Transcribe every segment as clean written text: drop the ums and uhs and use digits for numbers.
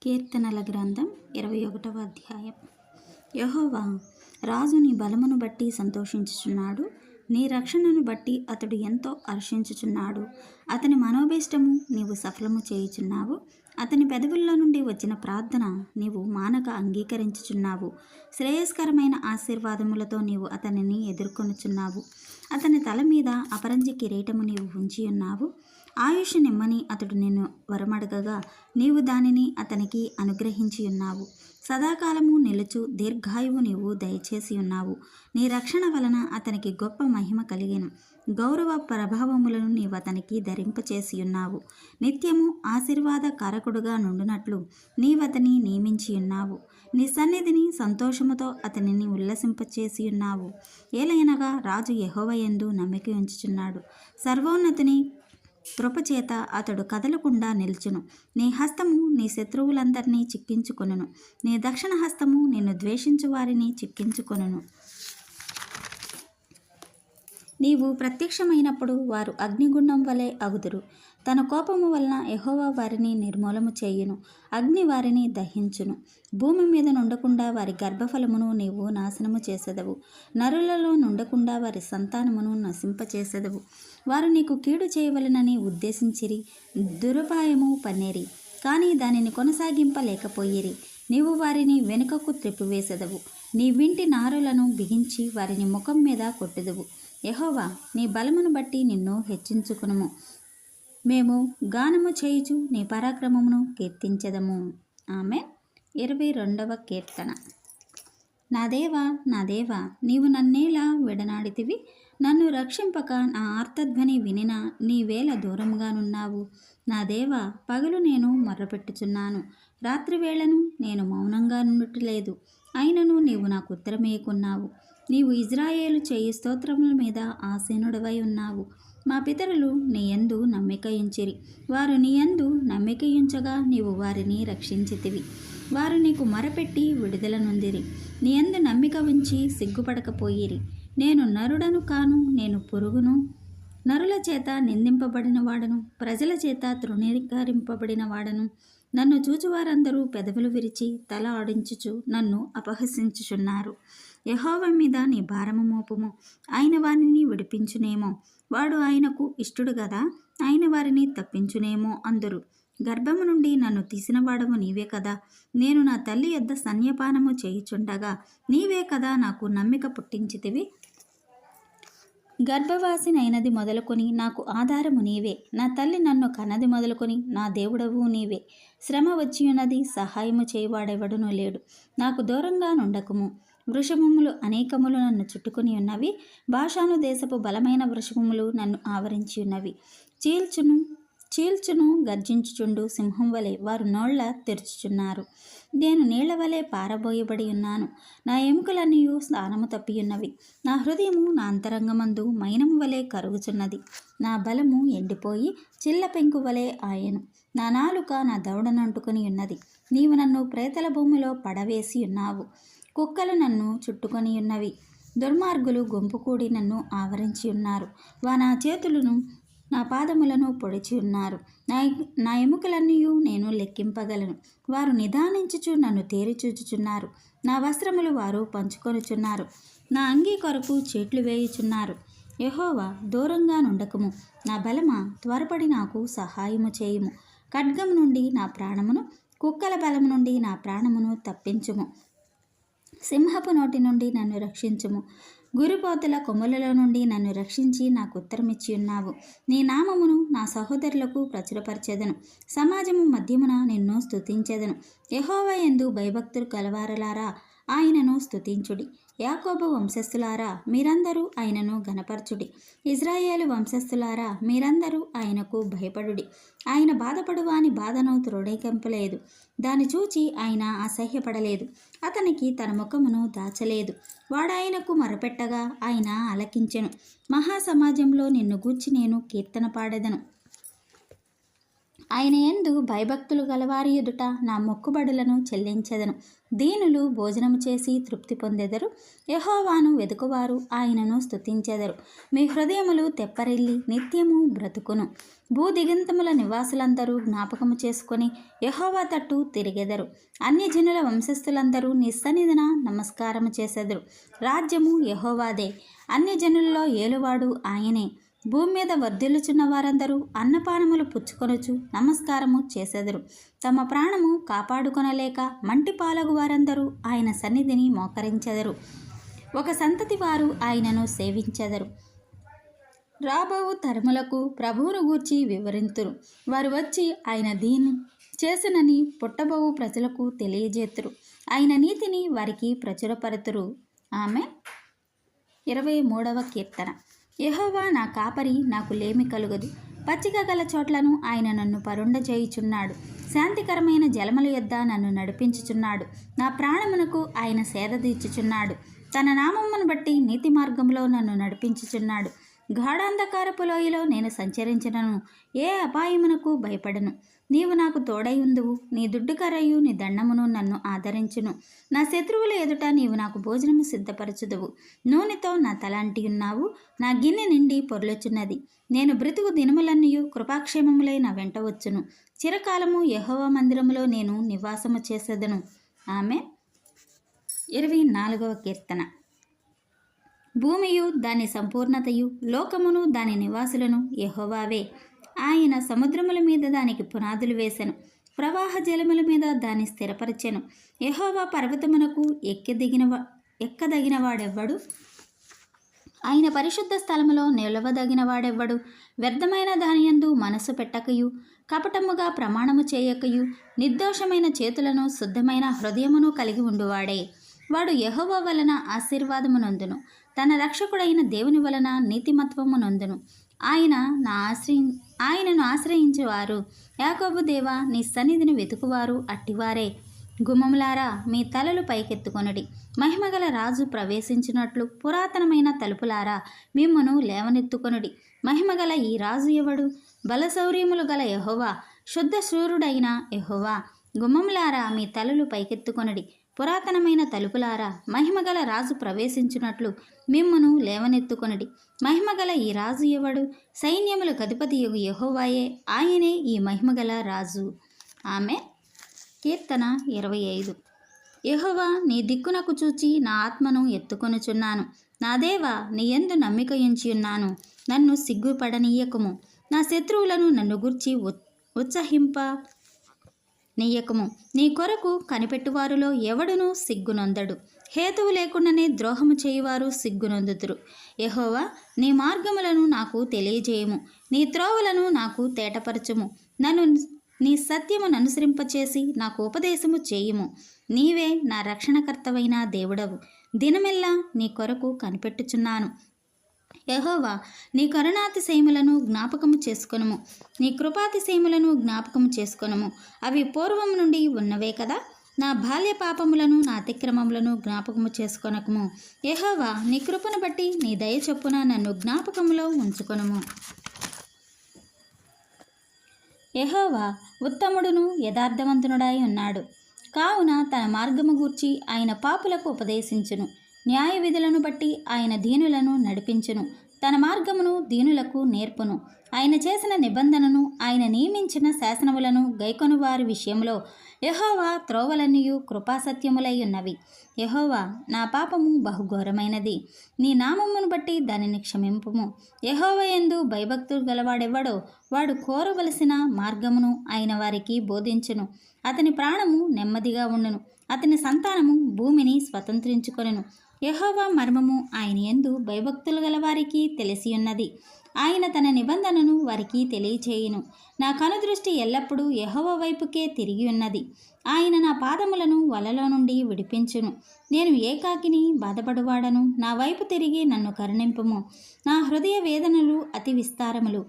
కీర్తనల గ్రంథం 21వ అధ్యాయం. యెహోవా రాజు నీ బలమును బట్టి సంతోషించుచున్నాడు, నీ రక్షణను బట్టి అతడు ఎంతో హర్షించుచున్నాడు. అతని మనోభీష్టము నీవు సఫలము చేయుచున్నావు. అతని పెదవుల్లో నుండి వచ్చిన ప్రార్థన నీవు మానక అంగీకరించుచున్నావు. శ్రేయస్కరమైన ఆశీర్వాదములతో నీవు అతనిని ఎదుర్కొనుచున్నావు. అతని తల మీద అపరంజి కిరీటము నీవు ఉంచి ఉన్నావు. ఆయుష్ నిమ్మని అతడు నిన్ను వరమడగగా నీవు దానిని అతనికి అనుగ్రహించి ఉన్నావు. సదాకాలము నిలుచు దీర్ఘాయువు నీవు దయచేసి ఉన్నావు. నీ రక్షణ వలన అతనికి గొప్ప మహిమ కలిగెను. గౌరవ ప్రభావములను నీవు అతనికి ధరింపచేసి ఉన్నావు. నిత్యము ఆశీర్వాద కారకుడుగా నుండునట్లు నీవతని నియమించి ఉన్నావు. నీ సన్నిధిని సంతోషముతో అతనిని ఉల్లసింపచేసి ఉన్నావు. ఏలయనగా రాజు యెహోవా యందు నమ్మిక ఉంచుచున్నాడు. సర్వోన్నతుని కృపచేత అతడు కదలకుండా నిల్చును. నీ హస్తము నీ శత్రువులందరినీ చిక్కించుకొనును. నీ దక్షిణ హస్తము నిన్ను ద్వేషించు వారిని చిక్కించుకొనును. నీవు ప్రత్యక్షమైనప్పుడు వారు అగ్నిగుండం వలె అగుదురు. తన కోపము వలన యెహోవా వారిని నిర్మూలము చేయును. అగ్ని వారిని దహించును. భూమి మీద నుండకుండా వారి గర్భఫలమును నీవు నాశనము చేసెదవు. నరులలో నుండకుండా వారి సంతానమును నశింపచేసెదవు. వారు నీకు కీడు చేయవలెనని ఉద్దేశించిరి, దురుపాయము పన్నేరి, కానీ దానిని కొనసాగింపలేకపోయిరి. నీవు వారిని వెనుకకు త్రిప్పివేసెదవు. నీ వింటి నారులను బిగించి వారిని ముఖం మీద కొట్టెదవు. యెహోవా నీ బలమును బట్టి నిన్ను హెచ్చించుకునుము. మేము గానము చేయుచు నీ పరాక్రమమును కీర్తించెదము. ఆమేన్. 22వ కీర్తన. నా దేవా, నా దేవా, నీవు నన్నేలా విడనాడితివి? నన్ను రక్షింపక నా ఆర్తధ్వని వినిన నీవేళ దూరముగానున్నావు. నా దేవా, పగలు నేను మొర్రపెట్టుచున్నాను, రాత్రివేళను నేను మౌనంగా నుండుటలేదు. అయినను నీవు నాకు ఉత్తరమేయకున్నావు. నీవు ఇజ్రాయేలు చేయి స్తోత్రముల మీద ఆసీనుడవై ఉన్నావు. మా పితరులు నీ యందు నమ్మికయుంచిరి. వారు నీ యందు నమ్మికయుంచగా నీవు వారిని రక్షించితివి. వారు నీకు మొరపెట్టి విడుదల నొందిరి. నీ యందు నమ్మిక ఉంచి సిగ్గుపడకపోయిరి. నేను నరుడను కాను, నేను పురుగును. నరుల చేత నిందింపబడిన వాడను, ప్రజల చేత తృణీకరింపబడిన వాడను. నన్ను చూచువారందరూ పెదవులు విరిచి తల ఆడించుచు నన్ను అపహసించుచున్నారు. యెహోవా మీద నీ భారము మోపుము, ఆయన వారిని విడిపించునేమో. వాడు ఆయనకు ఇష్టుడు గదా, ఆయన వారిని తప్పించునేమో అందురు. గర్భము నుండి నన్ను తీసినవాడవు నీవే కదా. నేను నా తల్లి యొద్ద సన్యపానము చేయుచుండగా నీవే కదా నాకు నమ్మిక పుట్టించితివి. గర్భవాసినైనది మొదలుకొని నాకు ఆధారము నీవే. నా తల్లి నన్ను కన్నది మొదలుకొని నా దేవుడవు నీవే. శ్రమ వచ్చియున్నది, సహాయము చేయువాడెవడునూ లేడు. నాకు దూరంగా నుండకుము. వృషభములు అనేకములు నన్ను చుట్టుకొని ఉన్నవి. బాషాను దేశపు బలమైన వృషభములు నన్ను ఆవరించి ఉన్నవి. చీల్చును గర్జించుచుండు సింహం వలె వారు నోళ్ల తెరుచుచున్నారు. నేను నీళ్ల వలె పారబోయబడి ఉన్నాను. నా ఎముకలన్నీ స్థానము తప్పియున్నవి. నా హృదయము నా అంతరంగమందు మైనము వలె కరుగుచున్నది. నా బలము ఎండిపోయి చిల్ల పెంకు వలె ఆయను. నా నాలుక నా దవడనంటుకొని ఉన్నది. నీవు నన్ను ప్రేతల భూమిలో పడవేసి ఉన్నావు. కుక్కలు నన్ను చుట్టుకొని ఉన్నవి. దుర్మార్గులు గుంపు కూడి నన్ను ఆవరించి ఉన్నారు. నా చేతులను నా పాదములను పొడిచి ఉన్నారు. నా ఎముకలన్నీ నేను లెక్కింపగలను. వారు నిదానించుచు నన్ను తేరిచూచుచున్నారు. నా వస్త్రములు వారు పంచుకొనుచున్నారు. నా అంగీ కొరకు చీట్లు వేయుచున్నారు. యెహోవా దూరంగా నుండకము. నా బలమా, త్వరపడి నాకు సహాయము చేయుము. ఖడ్గం నుండి నా ప్రాణమును, కుక్కల బలము నుండి నా ప్రాణమును తప్పించుము. సింహపు నోటి నుండి నన్ను రక్షించుము. గురిపోతుల కొమ్ములలో నుండి నన్ను రక్షించి నాకు ఉత్తరమిచ్చి ఉన్నావు. నీ నామమును నా సహోదరులకు ప్రచురపరచెదను. సమాజము మధ్యమున నిన్ను స్తుతించెదను. యెహోవా యందు భయభక్తులు కలవారలారా ఆయనను స్తుతించుడి. యాకోబు వంశస్థులారా మీరందరూ ఆయనను గణపరచుడి. ఇజ్రాయేలు వంశస్థులారా మీరందరూ ఆయనకు భయపడుడి. ఆయన బాధపడువాని బాధను తృణీకరింపలేదు. దాన్ని చూచి ఆయన అసహ్యపడలేదు. అతనికి తన ముఖమును దాచలేదు. వాడాయనకు మొరపెట్టగా ఆయన ఆలకించెను. మహాసమాజంలో నిన్ను గూర్చి నేను కీర్తన పాడెదను. ఆయన యందు భయభక్తులు గలవారి ఎదుట నా మొక్కుబడులను చెల్లించెదను. దీనులు భోజనము చేసి తృప్తి పొందెదరు. యెహోవాను వెదుకువారు ఆయనను స్తుతించెదరు. మీ హృదయములు తెప్పరిల్లి నిత్యము బ్రతుకును. భూదిగంతముల నివాసులందరూ జ్ఞాపకము చేసుకొని యెహోవా తట్టు తిరిగెదరు. అన్యజనుల వంశస్థులందరూ నీ సన్నిధిన నమస్కారము చేసెదరు. రాజ్యము యెహోవాదే, అన్యజనులలో ఏలువాడు ఆయనే. భూమి మీద వర్ధిల్లుచున్న వారందరూ అన్నపానములు పుచ్చుకొనుచు నమస్కారము చేసెదరు. తమ ప్రాణము కాపాడుకొనలేక మంటి పాలగు వారందరూ ఆయన సన్నిధిని మోకరించెదరు. ఒక సంతతి వారు ఆయనను సేవించెదరు. రాబోవు తరములకు ప్రభువును గూర్చి వివరింతురు. వారు వచ్చి ఆయన దీన్ని చేసినని పుట్టబోవు ప్రజలకు తెలియజేతురు. ఆయన నీతిని వారికి ప్రచురపరుతురు. ఆమె 23వ కీర్తన. యెహోవా నా కాపరి, నాకు లేమి కలుగదు. పచ్చిక గల చోట్లను ఆయన నన్ను పరుండజేయుచున్నాడు. శాంతికరమైన జలముల యొద్ద నన్ను నడిపించుచున్నాడు. నా ప్రాణమునకు ఆయన సేద తీర్చుచున్నాడు. తన నామమును బట్టి నీతి మార్గంలో నన్ను నడిపించుచున్నాడు. గాఢాంధకారపు లోయలో నేను సంచరించినను ఏ అపాయమునకు భయపడను. నీవు నాకు తోడైయుందువు. నీ దుడ్డుకరయు నీ దండమును నన్ను ఆదరించును. నా శత్రువుల ఎదుట నీవు నాకు భోజనము సిద్ధపరచుదువు. నూనెతో నా తల అంటియున్నావు. నా గిన్నె నిండి పొర్లుచున్నది. నేను బ్రతుకు దినములన్నయు కృపాక్షేమములై నా వెంట వచ్చును. చిరకాలము యెహోవా మందిరములో నేను నివాసము చేసేదను. ఆమె 24వ కీర్తన. భూమియు దాని సంపూర్ణతయు లోకమును దాని నివాసులను యెహోవావే. ఆయన సముద్రముల మీద దానికి పునాదులు వేసెను. ప్రవాహ జలముల మీద దాన్ని స్థిరపరచెను. యెహోవా పర్వతమునకు ఎక్కదగిన వాడెవ్వడు? ఆయన పరిశుద్ధ స్థలములో నిలవదగిన వాడెవ్వడు? వ్యర్థమైన దానియందు మనసు పెట్టకయు, కపటముగా ప్రమాణము చేయకయు, నిర్దోషమైన చేతులను శుద్ధమైన హృదయమును కలిగి ఉండువాడే. వాడు యెహోవా వలన ఆశీర్వాదమునొందును. తన రక్షకుడైన దేవుని వలన నీతిమత్వమునొందును. ఆయనను ఆశ్రయించువారు, యాకోబు దేవా, నీ సన్నిధిని వెతుకువారు అట్టివారే. గుమ్మములారా, మీ తలలు పైకెత్తుకొనుడి. మహిమగల రాజు ప్రవేశించినట్లు పురాతనమైన తలుపులారా, మిమ్మును లేవనెత్తుకొనుడి. మహిమగల ఈ రాజు ఎవడు? బలశౌర్యములు గల యెహోవా, శుద్ధ శూరుడైన యెహోవా. గుమ్మములారా, మీ తలలు పైకెత్తుకొనుడి. పురాతనమైన తలుపులారా, మహిమగల రాజు ప్రవేశించున్నట్లు మిమ్మును లేవనెత్తుకొనుడి. మహిమగల ఈ రాజు ఎవడు? సైన్యములకు అధిపతియగు యెహోవాయే, ఆయనే ఈ మహిమగల రాజు. ఆమె కీర్తన 25. యెహోవా, నీ దిక్కునకు చూచి నా ఆత్మను ఎత్తుకొనుచున్నాను. నా దేవా, నీ యందు నమ్మిక ఉంచియున్నాను. నన్ను సిగ్గుపడనీయకుము. నా శత్రువులను నన్ను గూర్చి ఉత్సహింప నీయకము. నీ కొరకు కనిపెట్టువారిలో ఎవడునూ సిగ్గునొందడు. హేతువు లేకుండానే ద్రోహము చేయువారు సిగ్గునొందుతురు. యెహోవా, నీ మార్గములను నాకు తెలియజేయము. నీ త్రోవలను నాకు తేటపరచుము. నన్ను నీ సత్యమును అనుసరింపచేసి నాకు ఉపదేశము చేయుము. నీవే నా రక్షణకర్తవైన దేవుడవు. దినమెల్లా నీ కొరకు కనిపెట్టుచున్నాను. యెహోవా, నీ కరుణాతిశయములను జ్ఞాపకము చేసుకొనుము. నీ కృపాతిశయములను జ్ఞాపకము చేసుకొనుము. అవి పూర్వం నుండి ఉన్నవే కదా. నా బాల్య పాపములను నా అతిక్రమములను జ్ఞాపకము చేసుకొనకము. యెహోవా, నీ కృపను బట్టి నీ దయ చొప్పున నన్ను జ్ఞాపకములో ఉంచుకొనుము. యెహోవా ఉత్తముడును యథార్థవంతునుడై ఉన్నాడు. కావున తన మార్గము గూర్చి ఆయన పాపులకు ఉపదేశించును. న్యాయ విధులను బట్టి ఆయన దీనులను నడిపించును. తన మార్గమును దీనులకు నేర్పును. ఆయన చేసిన నిబంధనను, ఆయన నియమించిన శాసనములను గైకొను వారి విషయంలో యెహోవా త్రోవలన్నీయు కృపాసత్యములై ఉన్నవి. యెహోవా, నా పాపము బహుఘోరమైనది. నీ నామమును బట్టి దానిని క్షమింపుము. యెహోవా యందు భయభక్తులు గలవాడెవ్వడో వాడు కోరవలసిన మార్గమును ఆయన వారికి బోధించును. అతని ప్రాణము నెమ్మదిగా ఉండును. అతని సంతానము భూమిని స్వతంత్రించుకొనును. యెహోవా మర్మము ఆయన యందు భయభక్తులు గలవారికి తెలిసియున్నది. ఆయన తన నిబంధనను వారికి తెలియచేయును. నా కనుదృష్టి ఎల్లప్పుడూ యెహోవా వైపుకే తిరిగి ఉన్నది. ఆయన నా పాదములను వలలో నుండి విడిపించును. నేను ఏకాకిని బాధపడువాడను. నా వైపు తిరిగి నన్ను కరుణింపుము. నా హృదయ వేదనలు అతి విస్తారములు.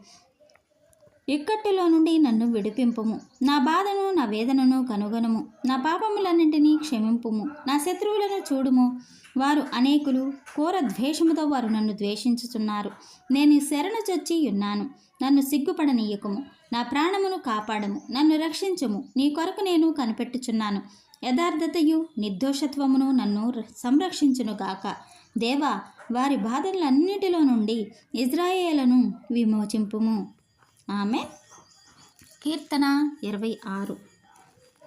ఇక్కట్టులో నుండి నన్ను విడిపింపుము. నా బాధను నా వేదనను కనుగొనుము. నా పాపములన్నింటినీ క్షమింపుము. నా శత్రువులను చూడుము. వారు అనేకులు, ఘోర ద్వేషముతో వారు నన్ను ద్వేషించుచున్నారు. నేను శరణు చొచ్చి ఉన్నాను. నన్ను సిగ్గుపడనీయకుము. నా ప్రాణమును కాపాడము. నన్ను రక్షించుము. నీ కొరకు నేను కనిపెట్టుచున్నాను. యథార్థతయు నిర్దోషత్వమును నన్ను సంరక్షించునుగాక. దేవా, వారి బాధలన్నిటిలో నుండి ఇజ్రాయేలును విమోచింపుము. ఆమె. కీర్తన 26.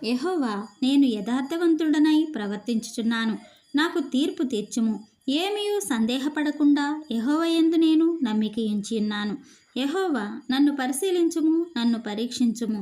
యెహోవా, నేను యథార్థవంతుడనై ప్రవర్తించుచున్నాను. నాకు తీర్పు తీర్చుము. ఏమీయూ సందేహపడకుండా యెహోవా యందు నేను నమ్మిక ఉంచి ఉన్నాను. యెహోవా, నన్ను పరిశీలించుము, నన్ను పరీక్షించుము.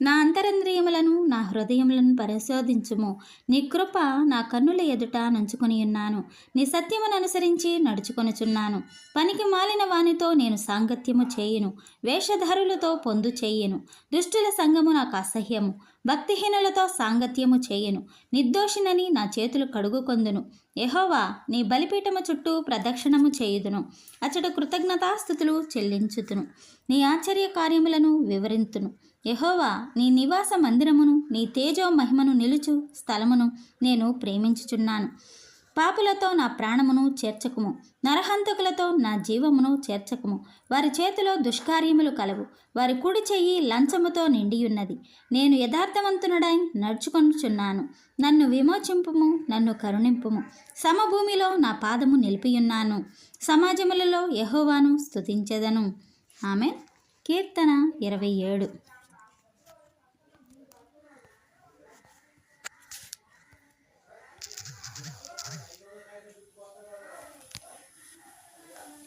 నా అంతరంద్రియములను నా హృదయములను పరిశోధించుము. నీ కృప నా కన్నుల ఎదుట నుంచుకొని ఉన్నాను. నీ సత్యమును అనుసరించి నడుచుకొనుచున్నాను. పనికి మాలిన వానితో నేను సాంగత్యము చేయును. వేషధారులతో పొందు చేయును. దుష్టుల సంగము నాకు అసహ్యము. భక్తిహీనులతో సాంగత్యము చేయును. నిర్దోషినని నా చేతులు కడుగుకొందును. యెహోవా, నీ బలిపీఠము చుట్టూ ప్రదక్షిణము చేయుదును. అచ్చట కృతజ్ఞతాస్తుతులు చెల్లించుతును. నీ ఆశ్చర్య కార్యములను వివరింతును. యెహోవా, నీ నివాస మందిరమును, నీ తేజో మహిమను నిలుచు స్థలమును నేను ప్రేమించుచున్నాను. పాపులతో నా ప్రాణమును చేర్చకుము. నరహంతకులతో నా జీవమును చేర్చకుము. వారి చేతిలో దుష్కార్యములు కలవు. వారి కుడి చెయ్యి లంచముతో నిండియున్నది. నేను యథార్థవంతునుడై నడుచుకొనుచున్నాను. నన్ను విమోచింపుము, నన్ను కరుణింపుము. సమభూమిలో నా పాదము నిలిపియున్నాను. సమాజములలో యెహోవాను స్తుతించెదను. ఆమె. కీర్తన 27.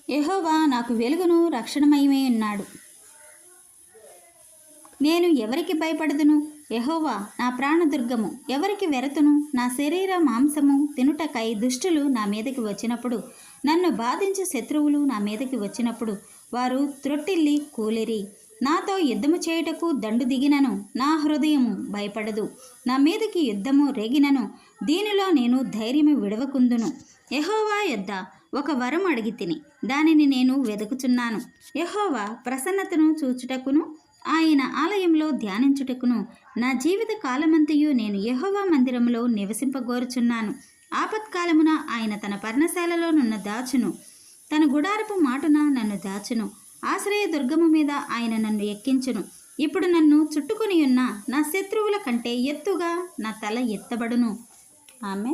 యెహోవా నాకు వెలుగును రక్షణమయమై ఉన్నాడు. నేను ఎవరికి భయపడదును? యెహోవా నా ప్రాణదుర్గము. ఎవరికి వెరతును? నా శరీర మాంసము తినుటకై దుష్టులు నా మీదకి వచ్చినప్పుడు, నన్ను బాధించే శత్రువులు నా మీదకి వచ్చినప్పుడు, వారు త్రొట్టిల్లి కూలిరి. నాతో యుద్ధము చేయుటకు దండు దిగినను నా హృదయము భయపడదు. నా మీదకి యుద్ధము రేగినను దీనిలో నేను ధైర్యము విడవకుందును. యెహోవా యొద్ద ఒక వరం అడిగి తిని దానిని నేను వెదుకుచున్నాను. యెహోవా ప్రసన్నతను చూచుటకును ఆయన ఆలయంలో ధ్యానించుటకును నా జీవిత కాలమంతయు నేను యెహోవా మందిరంలో నివసింపగోరుచున్నాను. ఆపత్కాలమున ఆయన తన పర్ణశాలలో నన్ను దాచును. తన గుడారపు మాటున నన్ను దాచును. ఆశ్రయ దుర్గము మీద ఆయన నన్ను ఎక్కించును. ఇప్పుడు నన్ను చుట్టుకొని ఉన్న నా శత్రువుల కంటే ఎత్తుగా నా తల ఎత్తబడును. ఆమె.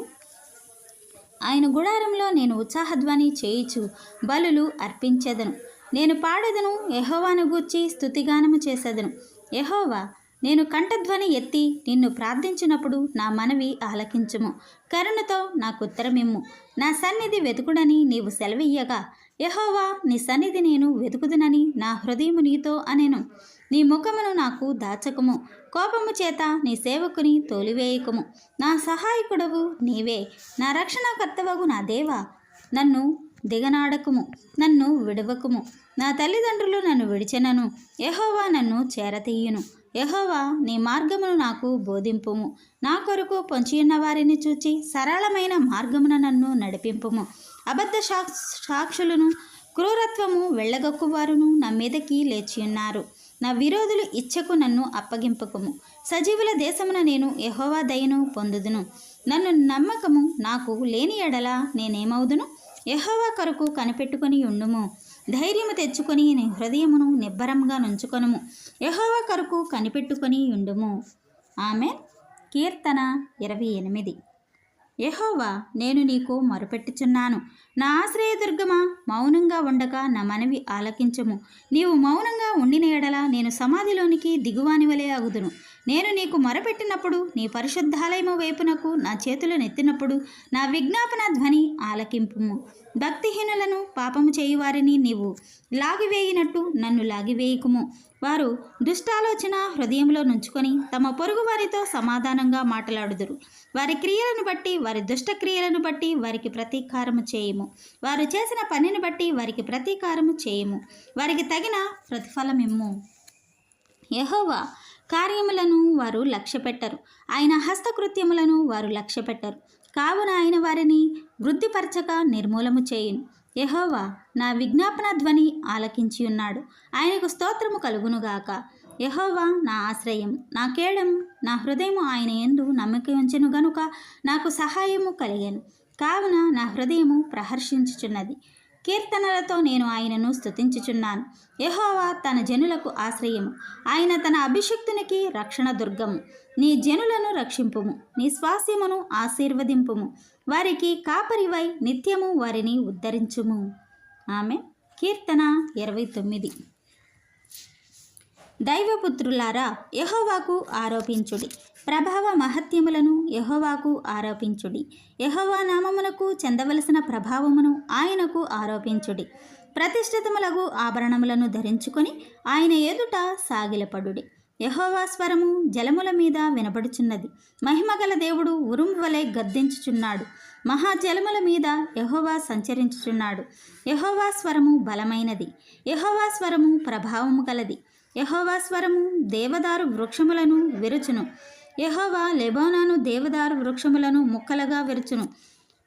ఆయన గుడారంలో నేను ఉత్సాహధ్వని చేయుచు బలులు అర్పించెదను. నేను పాడెదను, యెహోవాను గూర్చి స్తుతిగానము చేసేదను. యెహోవా, నేను కంఠధ్వని ఎత్తి నిన్ను ప్రార్థించినప్పుడు నా మనవి ఆలకించుము. కరుణతో నాకు ఉత్తరమిమ్ము. నా సన్నిధి వెతుకుడని నీవు సెలవియ్యగా, యెహోవా, నీ సన్నిధి నేను వెతుకుదునని నా హృదయము నీతో అనెను. నీ ముఖమును నాకు దాచకుము. కోపము చేత నీ సేవకుని తోలివేయకుము. నా సహాయకుడవు నీవే. నా రక్షణకర్తవగు నా దేవా, నన్ను దిగనాడకుము, నన్ను విడవకుము. నా తల్లిదండ్రులు నన్ను విడిచెనను, యెహోవా నన్ను చేరతీయును. యెహోవా, నీ మార్గమును నాకు బోధింపుము. నా కొరకు పొంచియున్న వారిని చూచి సరళమైన మార్గమున నన్ను నడిపింపుము. అబద్ధ సాక్షులను క్రూరత్వము వెళ్ళగొక్కువారును నా మీదకి లేచియున్నారు. నా విరోధులు ఇచ్చకు నన్ను అప్పగింపకము. సజీవుల దేశమున నేను యెహోవా దయను పొందుదును. నన్ను నమ్మకము నాకు లేని ఎడల నేనేమవుదును? యెహోవా కొరకు కనిపెట్టుకొని ఉండుము. ధైర్యము తెచ్చుకొని నీ హృదయమును నిబ్బరంగా నుంచుకొనుము. యెహోవా కొరకు కనిపెట్టుకొని ఉండుము. ఆమె. కీర్తన 28. యెహోవా, నేను నీకు మొరపెట్టుచున్నాను. నా ఆశ్రయదుర్గమా, మౌనంగా ఉండగా నా మనవి ఆలకించుము. నీవు మౌనంగా ఉండిన ఎడల నేను సమాధిలోనికి దిగువాని వలె అగుదును. నేను నీకు మొరపెట్టినప్పుడు, నీ పరిశుద్ధాలయము వైపునకు నా చేతులు నెత్తినప్పుడు నా విజ్ఞాపన ధ్వని ఆలకింపుము. భక్తిహీనులను పాపము చేయువారిని నీవు లాగివేయినట్టు నన్ను లాగివేయకుము. వారు దుష్టాలోచన హృదయంలో నుంచుకొని తమ పొరుగు వారితో సమాధానంగా మాట్లాడుదురు. వారి క్రియలను బట్టి, వారి దుష్టక్రియలను బట్టి వారికి ప్రతీకారము చేయము. వారు చేసిన పనిని బట్టి వారికి ప్రతీకారము చేయము. వారికి తగిన ప్రతిఫలమిమ్ము. యెహోవా కార్యములను వారు లక్ష్యపెట్టరు. ఆయన హస్తకృత్యములను వారు లక్ష్యపెట్టరు. కావున ఆయన వారిని వృద్ధిపరచక నిర్మూలము చేయును. యెహోవా నా విజ్ఞాపన ధ్వని ఆలకించి ఉన్నాడు. ఆయనకు స్తోత్రము కలుగునుగాక. యెహోవా నా ఆశ్రయం, నా కేడము, నా హృదయము ఆయన యందు నమ్మకం ఉంచెను గనుక నాకు సహాయము కలిగెను. కావున నా హృదయము ప్రహర్షించుచున్నది. కీర్తనలతో నేను ఆయనను స్తుతించుచున్నాను. యెహోవా తన జనులకు ఆశ్రయము, ఆయన తన అభిషిక్తునికి రక్షణ దుర్గము. నీ జనులను రక్షింపుము, నీ స్వాస్యమును ఆశీర్వదింపుము. వారికి కాపరివై నిత్యము వారిని ఉద్ధరించుము. ఆమె కీర్తన 29. దైవపుత్రులారా, యెహోవాకు ఆరోపించుడి, ప్రభావ మహత్యములను యెహోవాకు ఆరోపించుడి. యెహోవా నామమునకు చెందవలసిన ప్రభావమును ఆయనకు ఆరోపించుడి. ప్రతిష్ఠితములగు ఆభరణములను ధరించుకొని ఆయన ఎదుట సాగిలపడుడి. యెహోవా స్వరము జలముల మీద వినబడుచున్నది. మహిమగల దేవుడు ఉరుము వలె గద్దించుచున్నాడు. మహాజలముల మీద యెహోవా సంచరించుచున్నాడు. యెహోవా స్వరము బలమైనది. యెహోవా స్వరము ప్రభావము గలది. యెహోవా స్వరము దేవదారు వృక్షములను విరుచును. యెహోవా లెబానోను దేవదారు వృక్షములను ముక్కలుగా విరుచును.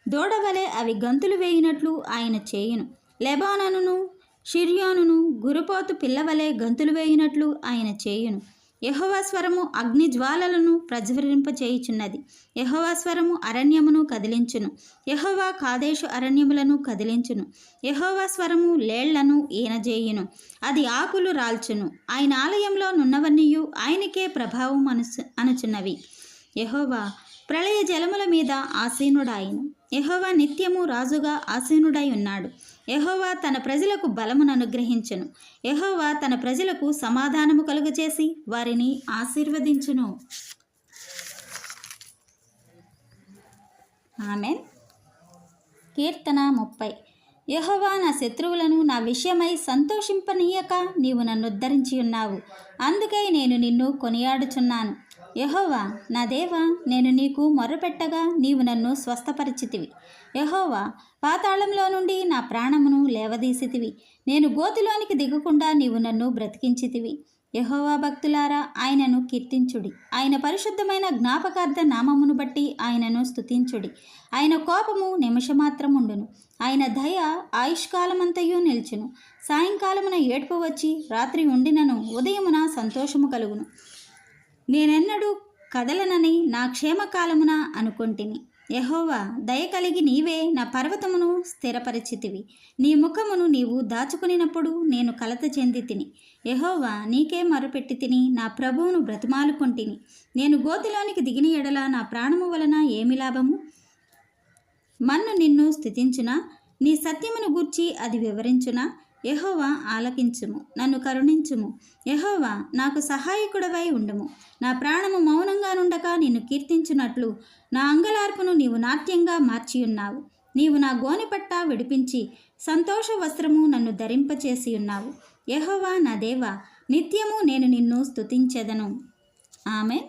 దూడవలె అవి గంతులు వేయినట్లు ఆయన చేయును. లెబానోనును షిర్యోనును గురుపోతు పిల్లవలె గంతులు వేయినట్లు ఆయన చేయును. యెహోవా స్వరము అగ్ని జ్వాలలను ప్రజ్వరింపచేయుచున్నది. యెహోవా స్వరము అరణ్యమును కదిలించును. యెహోవా కాదేశు అరణ్యములను కదిలించును. యెహోవా స్వరము లేళ్లను ఈనజేయును. అది ఆకులు రాల్చును. ఆయన ఆలయంలో నున్నవన్నీయు ఆయనకే ప్రభావం అనుచున్నవి. యెహోవా ప్రళయ జలముల మీద ఆసీనుడాయను. యెహోవా నిత్యము రాజుగా ఆసీనుడై ఉన్నాడు. యెహోవా తన ప్రజలకు బలమును అనుగ్రహించును. యెహోవా తన ప్రజలకు సమాధానము కలుగచేసి వారిని ఆశీర్వదించును. ఆమేన్. కీర్తన 30. యెహోవా నా శత్రువులను నా విషయమై సంతోషింపనీయక నీవు నన్ను ఉద్ధరించి ఉన్నావు. అందుకై నేను నిన్ను కొనియాడుచున్నాను. యెహోవా నా దేవా, నేను నీకు మొర్రపెట్టగా నీవు నన్ను స్వస్థపరిచితివి. యెహోవా పాతాళంలో నుండి నా ప్రాణమును లేవదీసితివి. నేను గోతిలోనికి దిగకుండా నీవు నన్ను బ్రతికించితివి. యెహోవా భక్తులారా, ఆయనను కీర్తించుడి. ఆయన పరిశుద్ధమైన జ్ఞాపకార్థ నామమును బట్టి ఆయనను స్తుతించుడి. ఆయన కోపము నిమిషమాత్రముండును. ఆయన దయ ఆయుష్కాలమంతయు నిల్చును. సాయంకాలమున ఏడ్పు వచ్చి రాత్రి ఉండినను ఉదయమున సంతోషము కలుగును. నేనెన్నడూ కదలనని నా క్షేమకాలమున అనుకొంటిని. యెహోవా దయ కలిగి నీవే నా పర్వతమును స్థిరపరిచితివి. నీ ముఖమును నీవు దాచుకునినప్పుడు నేను కలత చెంది తిని. యెహోవా నీకే మొరపెట్టి తిని నా ప్రభువును బ్రతిమాలుకొంటిని. నేను గోతిలోనికి దిగిన ఎడల నా ప్రాణము వలన ఏమి లాభము? మన్ను నిన్ను స్తుతించునా? నీ సత్యమును గూర్చి అది వివరించునా? యెహోవా ఆలకించుము, నన్ను కరుణించుము. యెహోవా నాకు సహాయకుడవై ఉండుము. నా ప్రాణము మౌనంగా నుండక నిన్ను కీర్తించున్నట్లు నా అంగలార్పును నీవు నాట్యంగా మార్చియున్నావు. నీవు నా గోనెపట్ట విడిపించి సంతోష వస్త్రము నన్ను ధరింపచేసి ఉన్నావు. యెహోవా నా దేవా, నిత్యము నేను నిన్ను స్తుతించెదను. ఆమేన్.